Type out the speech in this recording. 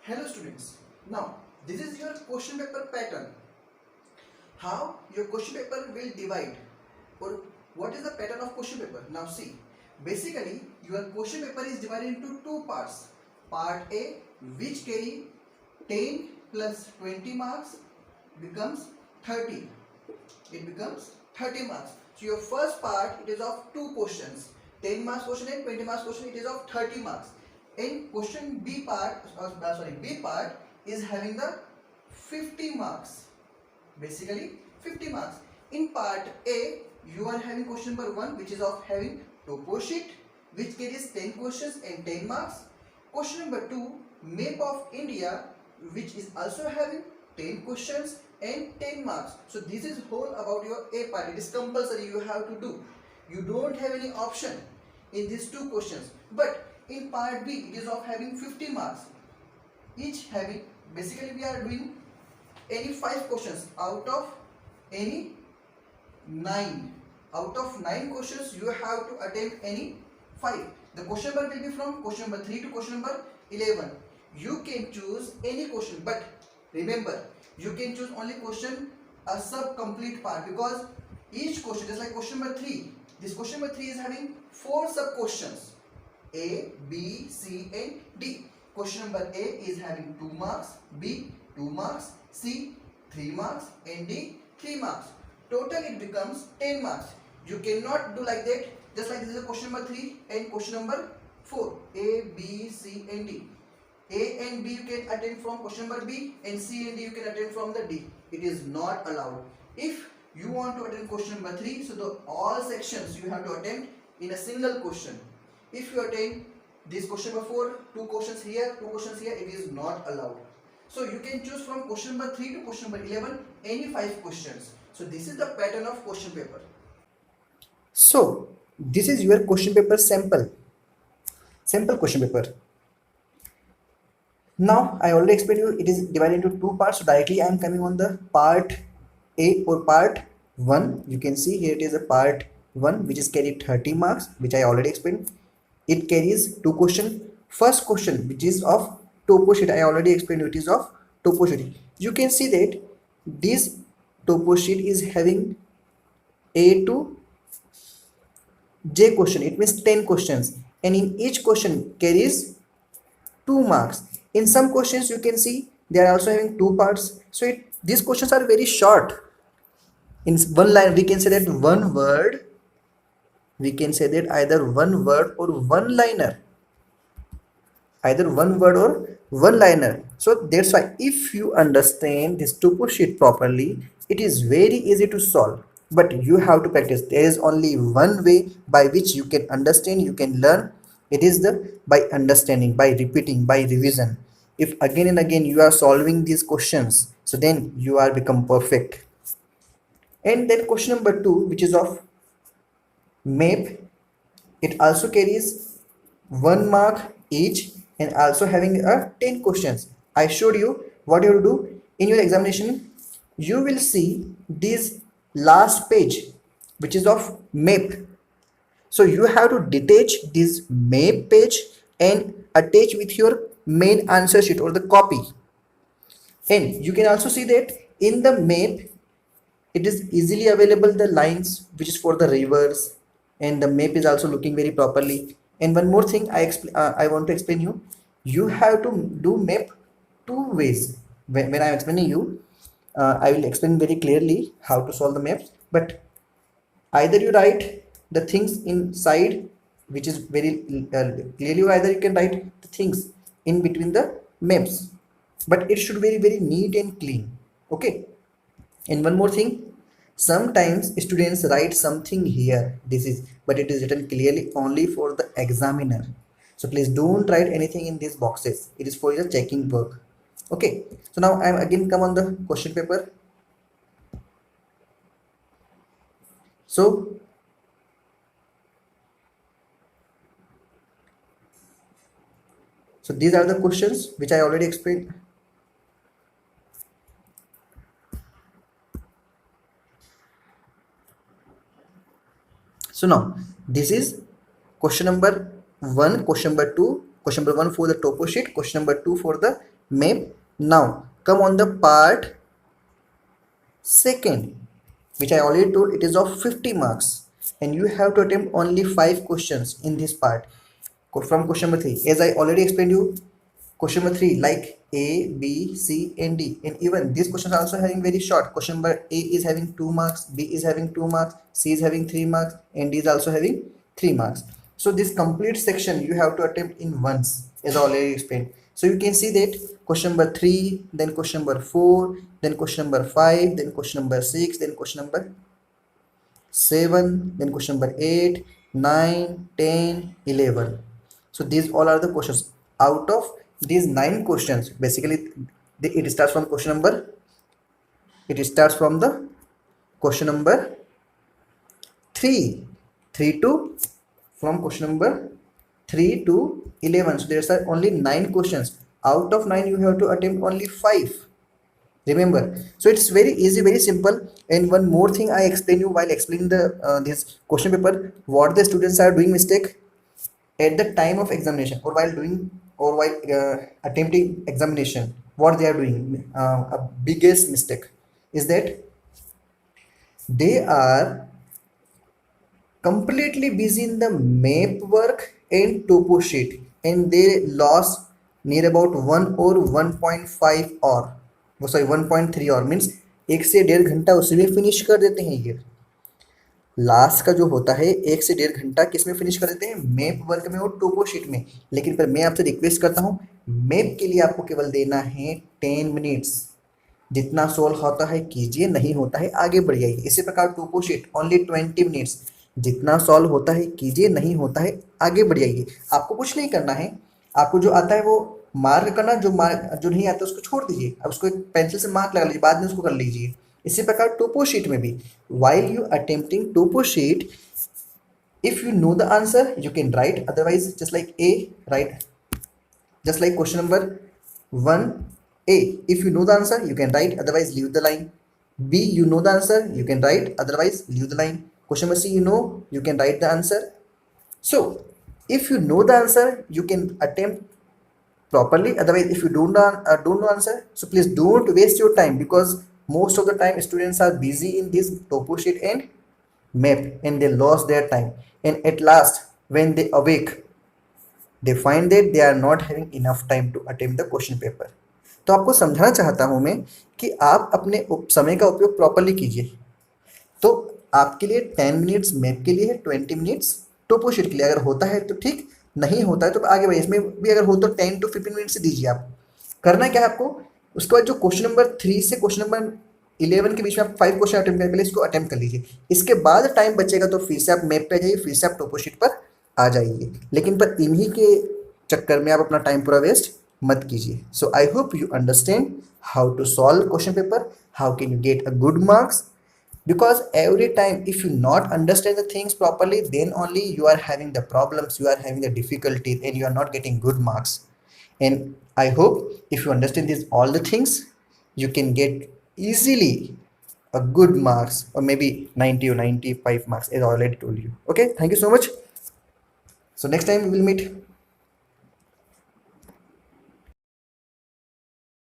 Hello students, now this is your question paper pattern. How your question paper will divide, or what is the pattern of question paper? Now see, basically your question paper is divided into two parts. Part A, which carry 10 plus 20 marks, becomes 30. It becomes 30 marks. So your first part, it is of two questions, 10 marks question and 20 marks question. It is of 30 marks. In question B part, B part is having the 50 marks. Basically 50 marks. In part A, you are having question number 1, which is of having topo sheet, which carries 10 questions and 10 marks. Question number 2, map of India, which is also having 10 questions and 10 marks. So this is whole about your A part. It is compulsory, you have to do. You don't have any option in these two questions. But in part B, it is of having 50 marks. Each having, basically we are doing any 5 questions out of any 9. Out of 9 questions, you have to attempt any 5. The question number will be from question number 3 to question number 11. You can choose any question, but remember, you can choose only question a sub-complete part, because each question, just like question number 3, this question number 3 is having 4 sub-questions, A, B, C and D. Question number A is having 2 marks, B 2 marks, C 3 marks and D 3 marks. Total it becomes 10 marks. You cannot do like that. Just like this is a question number 3 and question number 4. A, B, C and D. A and B you can attempt from question number B, and C and D you can attempt from the D. It is not allowed. If you want to attempt question number 3, so the all sections you have to attempt in a single question. If you attempt this question number 4, 2 questions here, 2 questions here, it is not allowed. So you can choose from question number 3 to question number 11 any 5 questions. So this is the pattern of question paper. So this is your question paper sample question paper. Now I already explained you it is divided into two parts. So directly I am coming on the part A or part 1. You can see here it is a part 1 which is carried 30 marks, which I already explained. It carries two questions. First question, which is of topo sheet, I already explained it is of topo sheet. You can see that this topo sheet is having A to J question. It means 10 questions, and in each question carries 2 marks. In some questions you can see they are also having two parts. So these questions are very short. In one line we can say that one word, we can say that either one word or one liner, either one word or one liner. So that's why if you understand this topo sheet properly, it is very easy to solve, but you have to practice. There is only one way by which you can understand, you can learn. It is the by understanding, by repeating, by revision. If again and again you are solving these questions, so then you are become perfect. And then question number 2, which is of map, it also carries 1 mark each and also having a 10 questions. I showed you what you have to do in your examination. You will see this last page, which is of map. So you have to detach this map page and attach with your main answer sheet or the copy. And you can also see that in the map it is easily available the lines which is for the rivers, and the map is also looking very properly. And one more thing I want to explain you, you have to do map two ways. When I am explaining you, I will explain very clearly how to solve the maps. But either you write the things inside, which is very clearly, or either you can write the things in between the maps, but it should be very neat and clean. Okay. And one more thing, sometimes students write something here, this is, but it is written clearly only for the examiner. So please don't write anything in these boxes. It is for your checking work. Okay. So now I am again come on the question paper. So these are the questions which I already explained. So now this is question number 1, question number 2, question number 1 for the topo sheet, question number 2 for the map. Now come on the part second, which I already told it is of 50 marks, and you have to attempt only 5 questions in this part. From question number 3, as I already explained you, question number 3 like A, B, C and D, and even these questions are also having very short. Question number A is having 2 marks, B is having 2 marks, C is having 3 marks, and D is also having 3 marks. So this complete section you have to attempt in once, as I already explained. So you can see that question number 3, then question number 4, then question number 5, then question number 6, then question number 7, then question number 8, 9, 10, 11. So these all are the questions. Out of these 9 questions, basically it starts from question number, it starts from the question number 3 to from question number 3 to 11. So there are only 9 questions. Out of 9 you have to attempt only 5. Remember, so it's very easy, very simple. And one more thing I explain you while explaining the this question paper, what the students are doing mistake at the time of examination or while doing or while attempting examination. What they are doing, a biggest mistake is that they are completely busy in the map work and topo sheet, and they lost near about 1 or 1.5 और वो sorry 1.3 और means 1 से 1.5 घंटा उसी में finish कर देते हैं। ये लास्ट का जो होता है 1 से 1.5 घंटा किस में फिनिश कर देते हैं, मैप वर्क में और टोपो शीट में। लेकिन पर मैं आपसे रिक्वेस्ट करता हूँ, मैप के लिए आपको केवल देना है 10 मिनट्स। जितना सोल्व होता है कीजिए, नहीं होता है आगे बढ़ जाइए। इसी प्रकार टोपो शीट ओनली 20 मिनट्स, जितना सॉल्व होता है कीजिए, नहीं होता है आगे बढ़ जाइए। आपको कुछ नहीं करना है, आपको जो आता है वो मार्क करना, जो नहीं आता उसको छोड़ दीजिए। अब उसको एक पेंसिल से मार्क लगा लीजिए, बाद में उसको कर लीजिए। इसी प्रकार टोपो शीट में भी, while you attempting topo sheet, if you know the answer you can write, otherwise just like A, write just like question number 1A. If you know the answer you can write, otherwise leave the line. B, you know the answer you can write, otherwise leave the line. Question number C, you know, you can write the answer. So if you know the answer you can attempt properly, otherwise if you don't know answer, so please don't waste your time, because most of the time students are busy in this topo sheet and map and they lost their time, and at last when they awake they find that they are not having enough time to attempt the question paper. तो आपको समझाना चाहता हूं मैं कि आप अपने समय का उपयोग प्रॉपर्ली कीजिए। तो आपके लिए 10 मिनट्स मैप के लिए है, 20 मिनट्स टोपो शीट के लिए। अगर होता है तो ठीक, नहीं होता है तो आगे बढ़िए। इसमें भी अगर हो तो 10 to 15 मिनट्स से दीजिए। आप करना क्या है आपको, उसके बाद जो क्वेश्चन नंबर 3 से क्वेश्चन नंबर 11 के बीच में आप 5 क्वेश्चन अटेम्प्ट करें, पहले इसको अटेम्प्ट कर लीजिए। इसके बाद टाइम बचेगा तो फिर से आप मैप पे जाइए, फिर से आप टोपो शीट पर आ जाइए। लेकिन पर इन्हीं के चक्कर में आप अपना टाइम पूरा वेस्ट मत कीजिए। So I hope you understand how to solve question paper, how can you get a good marks, because every time if you not understand the things properly, then only you are having the problems, you are having the difficulties, and you are not getting good marks. And I hope if you understand these all the things, you can get easily a good marks, or maybe 90 or 95 marks, as I already told you. Okay, thank you so much. So next time we will meet.